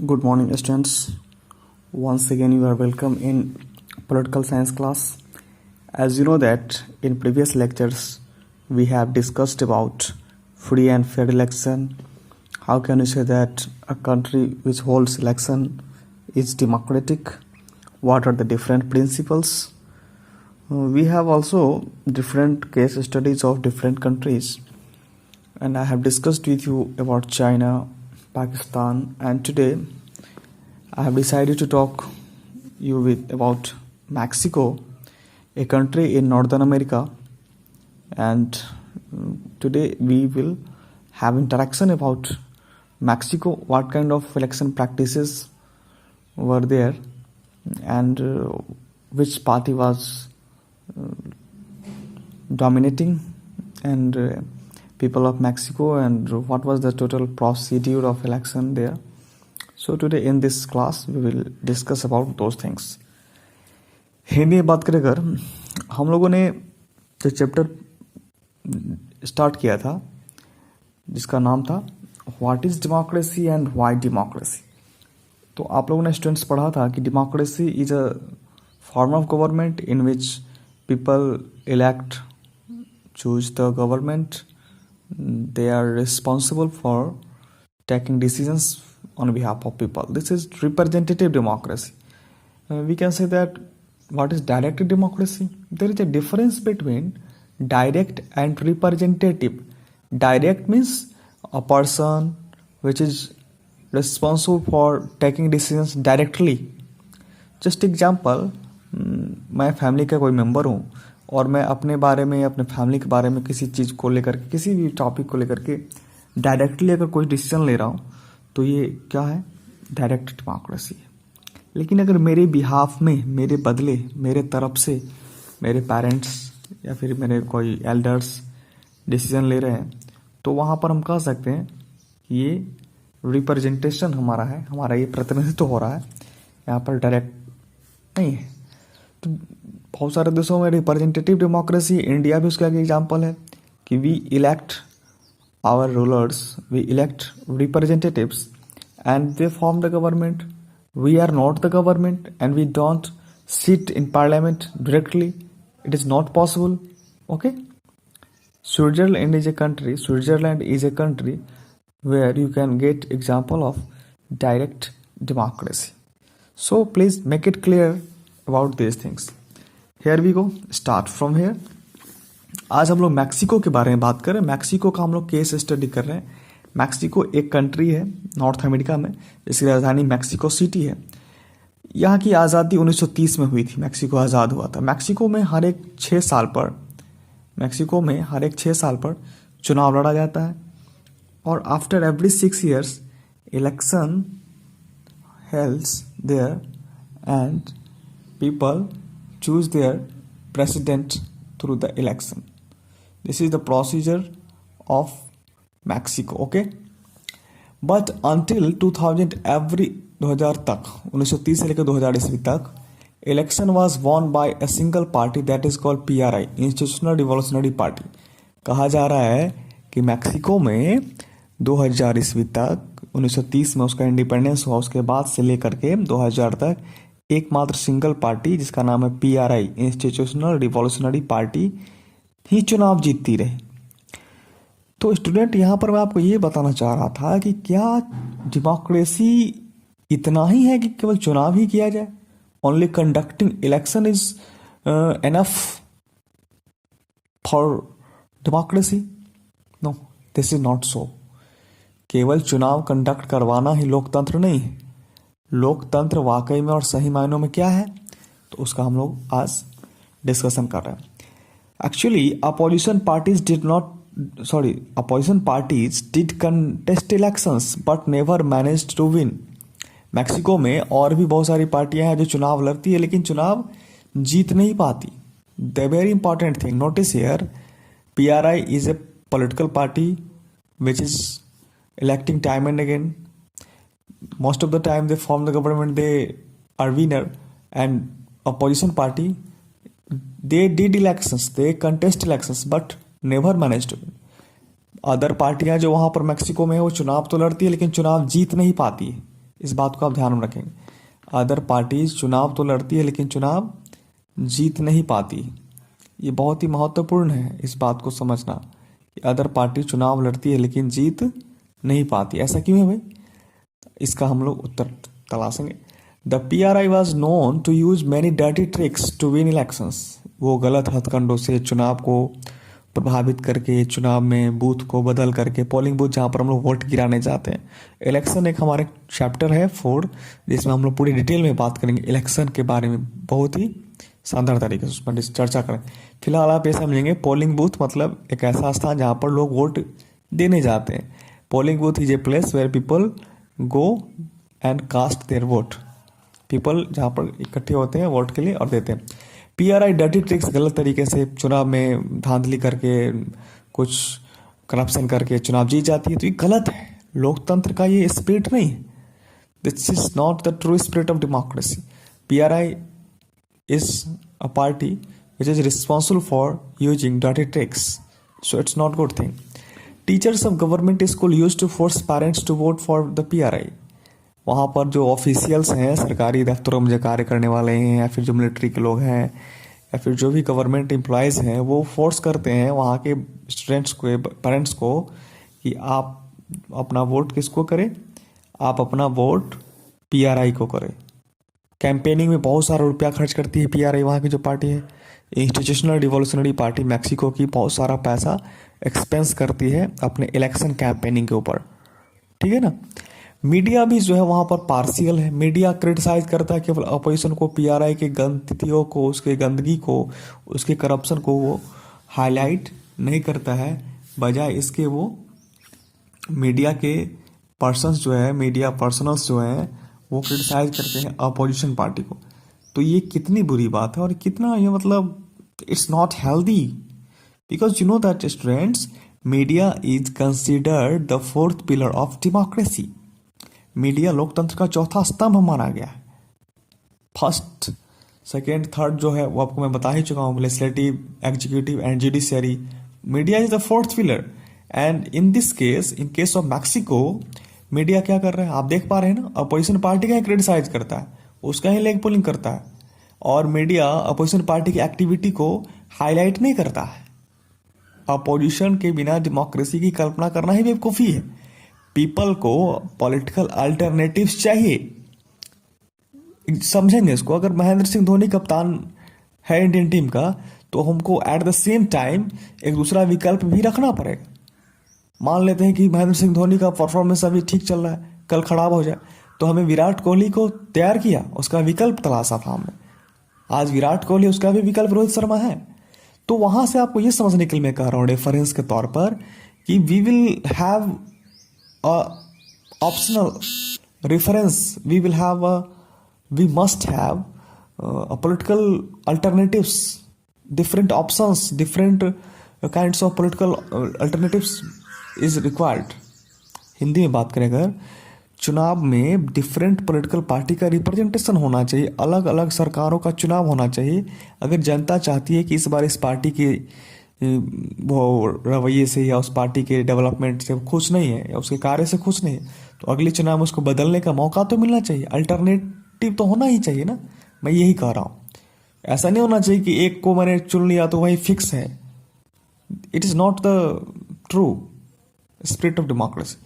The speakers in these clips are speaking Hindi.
Good morning, students. Once again, you are welcome in political science class. As you know that in previous lectures, we have discussed about free and fair election. How can you say that a country which holds election is democratic? What are the different principles? We have also different case studies of different countries, and I have discussed with you about China, Pakistan, and today I have decided to talk you with about Mexico, a country in Northern America, and today we will have interaction about Mexico, what kind of election practices were there, and which party was dominating, and people of Mexico, and what was the total procedure of election there. So today in this class we will discuss about those things. Hindi में बात करें अगर हम लोगों ने जो चैप्टर स्टार्ट किया था जिसका नाम था what is democracy and why democracy, तो आप लोगों ने स्टूडेंट्स पढ़ा था कि democracy is a form of government in which people elect choose the government. They are responsible for taking decisions on behalf of people. This is representative democracy. We can say that what is direct democracy? There is a difference between direct and representative. Direct means a person which is responsible for taking decisions directly. Just example, मैं फैमिली का कोई मेंबर हूँ और मैं अपने बारे में अपने फैमिली के बारे में किसी चीज़ को लेकर के किसी भी टॉपिक को लेकर के डायरेक्टली अगर कोई डिसीजन ले रहा हूँ तो ये क्या है? डायरेक्ट डेमोक्रेसी है. लेकिन अगर मेरे बिहाफ में, मेरे बदले, मेरे तरफ से मेरे पेरेंट्स या फिर मेरे कोई एल्डर्स डिसीजन ले रहे हैं तो वहाँ पर हम कह सकते हैं कि ये रिप्रेजेंटेशन हमारा है, हमारा ये प्रतिनिधित्व हो रहा है, यहाँ पर डायरेक्ट नहीं है. तो बहुत सारे देशों में रिप्रेजेंटेटिव डेमोक्रेसी, इंडिया भी उसका एक एग्जाम्पल है कि we elect our rulers, we elect representatives and they form the government. We are not the government and we don't sit in parliament directly. It is not possible. Okay. Switzerland is a country where you can get example of direct democracy. So please make it clear about these things. Here we go. Start from here. आज हम लोग मैक्सिको के बारे में बात कर रहे हैं. मैक्सिको का हम लोग केस स्टडी कर रहे हैं. मैक्सिको एक कंट्री है नॉर्थ अमेरिका में जिसकी राजधानी मैक्सिको सिटी है. यहाँ की आज़ादी 1930 में हुई थी. मैक्सिको आज़ाद हुआ था. मैक्सिको में हर एक 6 साल पर चुनाव लड़ा जाता है और after every 6 years election helds there and people choose their president through the election. This is the procedure of Mexico. Okay, but until 2000 2000 तक 1930 से लेकर 2000 ईस्वी तक election was won by a single party that is called PRI, Institutional Revolutionary Party. कहा जा रहा है कि मैक्सिको में 2000 ईस्वी तक 1930 में उसका इंडिपेंडेंस हुआ, उसके बाद से लेकर के 2000 तक एकमात्र सिंगल पार्टी जिसका नाम है PRI, इंस्टीट्यूशनल रिवॉल्यूशनरी पार्टी, ही चुनाव जीतती रही. तो स्टूडेंट यहाँ पर मैं आपको ये बताना चाह रहा था कि क्या डेमोक्रेसी इतना ही है कि केवल चुनाव ही किया जाए? Only conducting election is enough for democracy? No, this is not so. केवल चुनाव कंडक्ट करवाना ही लोकतंत्र नहीं है. लोकतंत्र वाकई में और सही मायनों में क्या है, तो उसका हम लोग आज डिस्कशन कर रहे हैं. Actually opposition parties did contest elections but never managed to win. Mexico में और भी बहुत सारी पार्टियां हैं जो चुनाव लड़ती है लेकिन चुनाव जीत नहीं पाती. The very important thing notice here, PRI is a political party which is electing time and again. Most of the time they form the government, they are winner, and opposition party, they did elections, they contest elections but never managed to win. Other पार्टियां जो वहां पर मैक्सिको में है वो चुनाव तो लड़ती है लेकिन चुनाव जीत नहीं पाती है. इस बात को आप ध्यान में रखेंगे। अदर पार्टीज चुनाव तो लड़ती है लेकिन चुनाव जीत नहीं पाती। ये बहुत ही महत्वपूर्ण है इस बात को समझना कि अदर पार्टी चुनाव लड़ती है लेकिन जीत नहीं पाती। ऐसा क्यों है भाई? इसका हम लोग उत्तर तलाशेंगे। The PRI was known to use many dirty tricks to win elections. वो गलत हथकंडों से चुनाव को प्रभावित करके, चुनाव में बूथ को बदल करके, पोलिंग बूथ जहाँ पर हम लोग वोट गिराने जाते हैं। इलेक्शन एक हमारे चैप्टर है 4 जिसमें हम लोग पूरी डिटेल में बात करेंगे इलेक्शन के बारे में, बहुत ही शानदार तरीके से उस पर चर्चा करें। फिलहाल आप ये समझेंगे पोलिंग बूथ मतलब एक ऐसा स्थान जहाँ पर लोग वोट देने जाते हैं। Polling booth is a place where people go and cast their vote. People जहाँ पर इकट्ठे होते हैं वोट के लिए और देते हैं। PRI डर्टी ट्रिक्स, गलत तरीके से चुनाव में धांधली करके, कुछ करप्शन करके चुनाव जीत जाती है, तो ये गलत है। लोकतंत्र का ये स्पिरिट नहीं है। This is not the true spirit of democracy. PRI is a party which is responsible for using dirty tricks, so it's not good thing. Teachers of government school used to force parents to vote for the PRI. वहाँ पर जो ऑफिशियल्स हैं, सरकारी दफ्तरों में जो कार्य करने वाले हैं, या फिर जो मिलिट्री के लोग हैं, या फिर जो भी गवर्नमेंट एम्प्लॉयज़ हैं, वो फोर्स करते हैं वहाँ के स्टूडेंट्स को, पेरेंट्स को, कि आप अपना वोट किसको करें, आप अपना वोट PRI को करें। कैंपेनिंग में बहुत सारा रुपया खर्च करती है PRI, वहाँ की जो पार्टी है। इंस्टीट्यूशनल रिवॉल्यूशनरी पार्टी मैक्सिको की बहुत सारा पैसा एक्सपेंस करती है अपने इलेक्शन कैंपेनिंग के ऊपर, ठीक है ना। मीडिया भी जो है वहाँ पर पार्शियल है। मीडिया क्रिटिसाइज करता है केवल अपोजिशन को, PRI के गलतियों को, उसके गंदगी को, उसके करप्शन को वो हाईलाइट नहीं करता है। बजाय इसके वो मीडिया के पर्सन्स जो है, मीडिया पर्सनल्स जो हैं, वो क्रिटिसाइज करते हैं अपोजिशन पार्टी को। तो ये कितनी बुरी बात है और कितना ये मतलब it's not healthy, because you know that students, media is considered the 4th pillar of democracy. Media लोकतंत्र का चौथा स्तंभ माना गया है। फर्स्ट, सेकेंड, थर्ड जो है वो आपको मैं बता ही चुका हूँ, legislative, executive and judiciary. Media is the 4th pillar and in this case, in case of Mexico, media क्या कर रहा है आप देख पा रहे हैं ना। अपोजिशन पार्टी का ही क्रिटिसाइज करता है, उसका ही लेग पुलिंग करता है, और मीडिया अपोजिशन पार्टी की एक्टिविटी को हाईलाइट नहीं करता है। अपोजिशन के बिना डेमोक्रेसी की कल्पना करना ही बेवकूफ़ी है। पीपल को पॉलिटिकल अल्टरनेटिव्स चाहिए। समझेंगे इसको। अगर महेंद्र सिंह धोनी कप्तान है इंडियन टीम का, तो हमको एट द सेम टाइम एक दूसरा विकल्प भी रखना पड़ेगा। मान लेते हैं कि महेंद्र सिंह धोनी का परफॉर्मेंस अभी ठीक चल रहा है, कल खराब हो जाए, तो हमें विराट कोहली को तैयार किया, उसका विकल्प तलाशा था हमने। आज विराट कोहली, उसका भी विकल्प रोहित शर्मा है। तो वहां से आपको ये समझने के लिए मैं कह रहा हूँ रेफरेंस के तौर पर कि we will have optional reference, we must have political alternatives, different options, different kinds of political alternatives is required। Hindi में बात करें अगर, चुनाव में डिफरेंट पॉलिटिकल पार्टी का रिप्रेजेंटेशन होना चाहिए, अलग अलग सरकारों का चुनाव होना चाहिए। अगर जनता चाहती है कि इस बार इस पार्टी की वो रवैये से या उस पार्टी के डेवलपमेंट से खुश नहीं है या उसके कार्य से खुश नहीं है, तो अगले चुनाव में उसको बदलने का मौका तो मिलना चाहिए। अल्टरनेटिव तो होना ही चाहिए ना, मैं यही कह रहा हूँ। ऐसा नहीं होना चाहिए कि एक को मैंने चुन लिया तो वही फिक्स है। It is not the true spirit of democracy,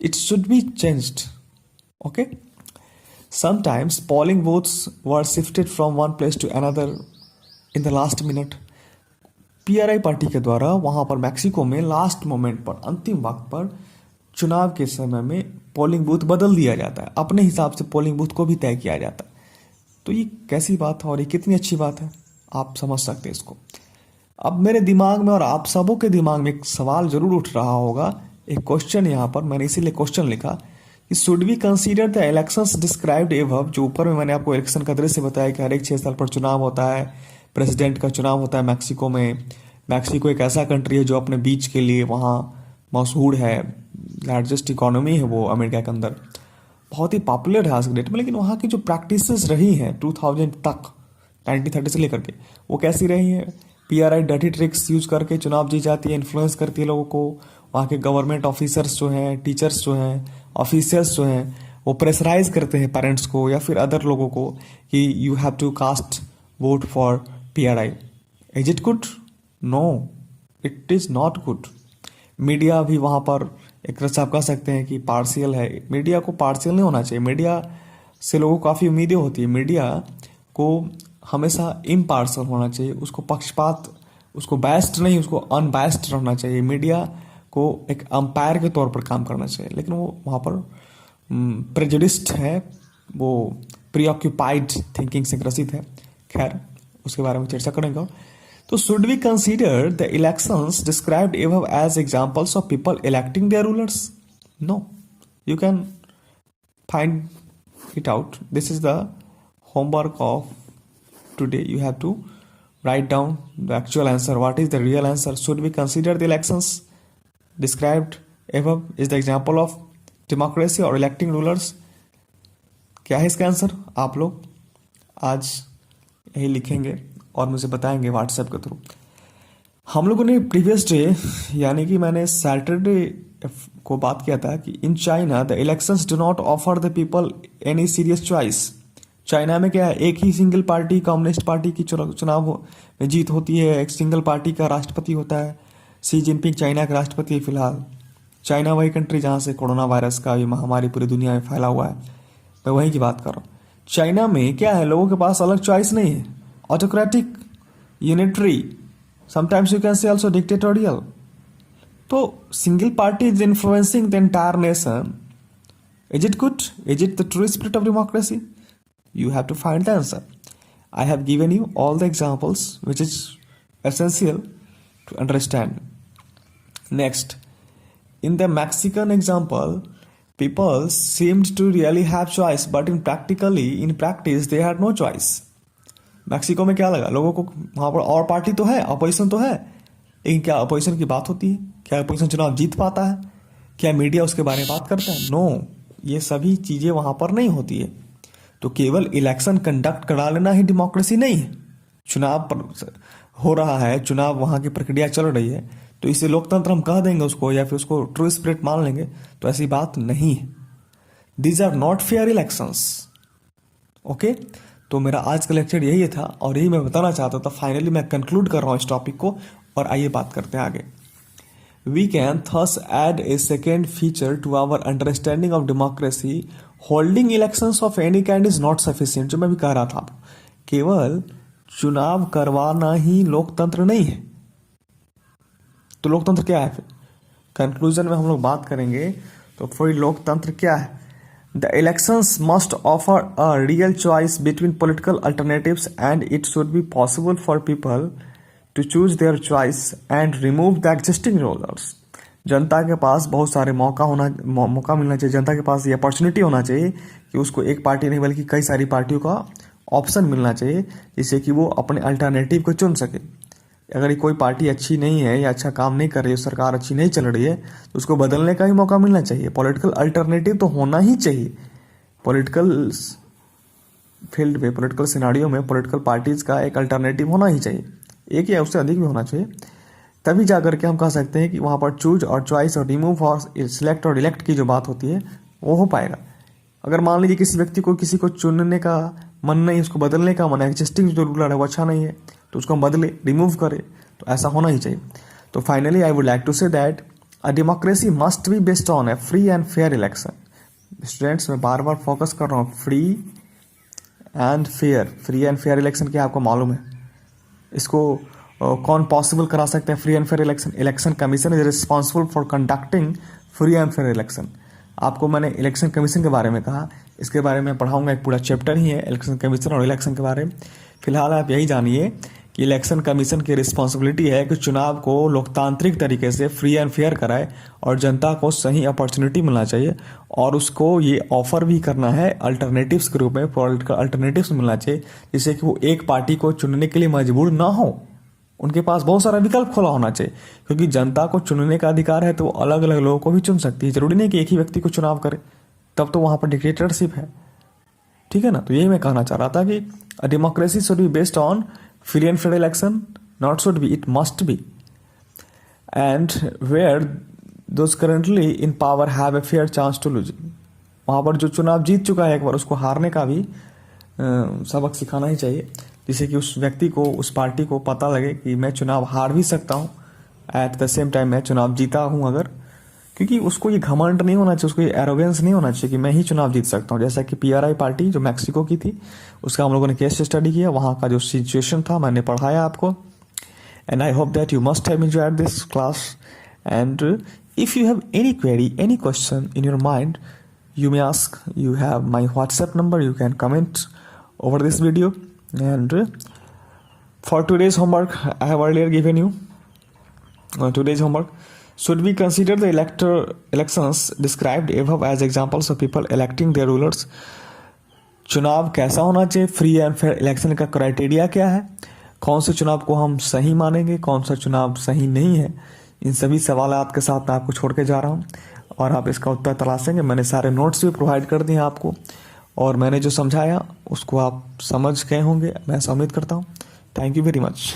it should be changed. Okay, sometimes polling booths were shifted from one place to another in the last minute. PRI party के द्वारा वहाँ पर मैक्सिको में लास्ट मोमेंट पर, अंतिम वक्त पर, चुनाव के समय में पोलिंग बूथ बदल दिया जाता है, अपने हिसाब से पोलिंग बूथ को भी तय किया जाता है। तो ये कैसी बात है और ये कितनी अच्छी बात है, आप समझ सकते हैं इसको। अब मेरे दिमाग में और आप सबों के दिमाग में एक सवाल जरूर उठ रहा होगा, एक क्वेश्चन यहाँ पर मैंने इसीलिए क्वेश्चन लिखा कि should we consider the elections described above. जो ऊपर में मैंने आपको इलेक्शन का दृश्य बताया कि हर एक 6 साल पर चुनाव होता है, प्रेसिडेंट का चुनाव होता है मैक्सिको में। मैक्सिको एक ऐसा कंट्री है जो अपने बीच के लिए वहाँ मशहूर है, लार्जेस्ट इकोनॉमी है वो अमेरिका के अंदर, बहुत ही पॉपुलर है आज के डेट में। लेकिन वहाँ की जो प्रैक्टिसेस रही हैं 2000 तक, 1930 से लेकर के, वो कैसी रही हैं? PRI डर्टी ट्रिक्स यूज करके चुनाव जीत जाती है, इन्फ्लुएंस करती है लोगों को। वहाँ के गवर्नमेंट ऑफिसर्स जो हैं, टीचर्स जो हैं, ऑफिसर्स जो हैं, वो प्रेशराइज करते हैं पेरेंट्स को या फिर अदर लोगों को कि you have to cast vote for PRI। Is it good? No, it is not good. Media भी वहाँ पर एक तरह से आप कह सकते हैं कि पार्शियल है। मीडिया को पार्शियल नहीं होना चाहिए। मीडिया से लोगों को काफ़ी उम्मीदें होती है। मीडिया को हमेशा इम्पार्शियल होना चाहिए, उसको पक्षपात, उसको बैस्ड नहीं, उसको अनबैस्ड रहना चाहिए। मीडिया को एक अंपायर के तौर पर काम करना चाहिए, लेकिन वो वहाँ पर प्रेजुडिस्ड है, वो प्रीऑक्यूपाइड थिंकिंग से ग्रसित है। खैर, उसके बारे में चर्चा करेंगे। तो should we consider the elections described above as examples of people electing their rulers? No. You can find it out. This is the homework of today. You have to write down the actual answer. What is the real answer? Should we consider the elections described above is the example of democracy or electing rulers? क्या है इसका आंसर? आप लोग आज यही लिखेंगे और मुझे बताएंगे व्हाट्सएप के थ्रू। हम लोगों ने प्रीवियस डे यानी कि मैंने सैटरडे को बात किया था कि in China the elections do not offer the people any serious choice. China में क्या है, एक ही सिंगल पार्टी कम्युनिस्ट पार्टी की चुनाव में जीत होती है, एक सिंगल पार्टी का राष्ट्रपति होता है। शी जिनपिंग चाइना के राष्ट्रपति है फिलहाल। चाइना वही कंट्री जहाँ से कोरोना वायरस का ये महामारी पूरी दुनिया में फैला हुआ है, मैं वहीं की बात कर रहा हूँ। चाइना में क्या है, लोगों के पास अलग चॉइस नहीं है। Autocratic, unitary, sometimes you can say also dictatorial. तो single party is influencing the entire nation. Is it good? Is it the true spirit of democracy? You have to find the answer. I have given you all the examples which is essential to understand. Next, in the Mexican example, people seemed to really have choice, but in practice, they had no choice. Mexico में क्या लगा लोगों को, वहां पर और पार्टी तो है, अपोजिशन तो है, लेकिन क्या अपोजिशन की बात होती है? क्या अपोजिशन चुनाव जीत पाता है? क्या मीडिया उसके बारे में बात करता है? नो, ये सभी चीजें वहां पर नहीं होती है। तो केवल इलेक्शन कंडक्ट करा लेना ही डेमोक्रेसी नहीं है। चुनाव हो रहा है, चुनाव वहां की प्रक्रिया चल रही है, तो इसे लोकतंत्र हम कह देंगे उसको, या फिर उसको ट्रू स्पिरिट मान लेंगे, तो ऐसी बात नहीं है। These are not fair elections. Okay, तो मेरा आज का लेक्चर यही था और यही मैं बताना चाहता था। फाइनली मैं कंक्लूड कर रहा हूं इस टॉपिक को और आइए बात करते हैं आगे। We can thus add a second feature to our understanding of democracy. Holding elections of any kind is not sufficient. जो मैं भी कह रहा था, केवल चुनाव करवाना ही लोकतंत्र नहीं है। तो लोकतंत्र क्या है? फिर कंक्लूजन में हम लोग बात करेंगे। तो फिर लोकतंत्र क्या है? The elections must offer a real choice between political alternatives, and it should be possible for people to choose their choice and remove the existing rulers. जनता के पास बहुत सारे मौका मिलना चाहिए। जनता के पास ये अपॉर्चुनिटी होना चाहिए कि उसको एक पार्टी नहीं बल्कि कई सारी पार्टियों का ऑप्शन मिलना चाहिए, जिससे कि वो अपने अल्टरनेटिव को चुन सके। अगर कोई पार्टी अच्छी नहीं है या अच्छा काम नहीं कर रही है, सरकार अच्छी नहीं चल रही है, तो उसको बदलने का भी मौका मिलना चाहिए। पॉलिटिकल अल्टरनेटिव तो होना ही चाहिए। पॉलिटिकल फील्ड में, पॉलिटिकल सिनारियो में पॉलिटिकल पार्टीज का एक अल्टरनेटिव होना ही चाहिए, एक या उससे अधिक भी होना चाहिए। तभी जाकर के हम कह सकते हैं कि वहाँ पर चूज और चॉइस और रिमूव और सिलेक्ट और इलेक्ट की जो बात होती है वो हो पाएगा। अगर मान लीजिए किसी व्यक्ति को किसी को चुनने का मन नहीं, उसको बदलने का मन है, एग्जिस्टिंग जो रूलर है वो अच्छा नहीं है, तो उसको हम बदले, रिमूव करें, तो ऐसा होना ही चाहिए। तो finally I would like to say that a democracy must be based on a free and fair election. Students, मैं बार बार फोकस कर रहा हूँ, free and fair. Free and fair election क्या आपको मालूम है? इसको कौन पॉसिबल करा सकते हैं? Free and fair election. Election commission is responsible for conducting free and fair election. आपको मैंने इलेक्शन कमीशन के बारे में कहा, इसके बारे में पढ़ाऊंगा, एक पूरा चैप्टर ही है इलेक्शन कमीशन और इलेक्शन के बारे में। फिलहाल आप यही जानिए कि इलेक्शन कमीशन की रिस्पॉन्सिबिलिटी है कि चुनाव को लोकतांत्रिक तरीके से फ्री एंड फेयर कराए और जनता को सही अपॉर्चुनिटी मिलना चाहिए, और उसको ये ऑफर भी करना है अल्टरनेटिव्स के रूप में, पॉलिटिकल अल्टरनेटिव्स मिलना चाहिए, जिससे कि वो एक पार्टी को चुनने के लिए मजबूर ना हो। उनके पास बहुत सारा विकल्प खुला होना चाहिए, क्योंकि जनता को चुनने का अधिकार है तो वो अलग अलग लोगों को भी चुन सकती है। जरूरी नहीं कि एक ही व्यक्ति को चुनाव करे, तब तो वहां पर डिक्टेटरशिप है। ठीक है ना? तो यही मैं कहना चाह रहा था कि democracy should be based on free and fair election, not should be, it must be, and where those currently in power have a fair chance to lose. वहाँ पर जो चुनाव जीत चुका है एक बार, उसको हारने का भी सबक सिखाना ही चाहिए, जिससे कि उस व्यक्ति को, उस पार्टी को पता लगे कि मैं चुनाव हार भी सकता हूँ, एट द सेम टाइम मैं चुनाव जीता हूँ अगर। क्योंकि उसको ये घमंड नहीं होना चाहिए, उसको ये एरोगेंस नहीं होना चाहिए कि मैं ही चुनाव जीत सकता हूँ। जैसा कि PRI पार्टी जो मैक्सिको की थी, उसका हम लोगों ने केस स्टडी किया, वहाँ का जो सिचुएशन था मैंने पढ़ाया आपको। And I hope that you must have enjoyed this class. And if you have any query, any question in your mind, you may ask. You have my WhatsApp number, you can comment over this video. And for today's homework, I have earlier given you today's homework. Should we consider the elections described above as examples of people electing their rulers? चुनाव कैसा होना चाहिए, फ्री एंड फेयर इलेक्शन का क्राइटेरिया क्या है, कौन से चुनाव को हम सही मानेंगे, कौन सा चुनाव सही नहीं है, इन सभी सवालात के साथ मैं आपको छोड़ के जा रहा हूँ और आप इसका उत्तर तलाशेंगे। मैंने सारे नोट्स भी प्रोवाइड कर दिए आपको और मैंने जो समझाया उसको आप समझ गए होंगे, मैं ऐसा उम्मीद करता हूँ। Thank you very much.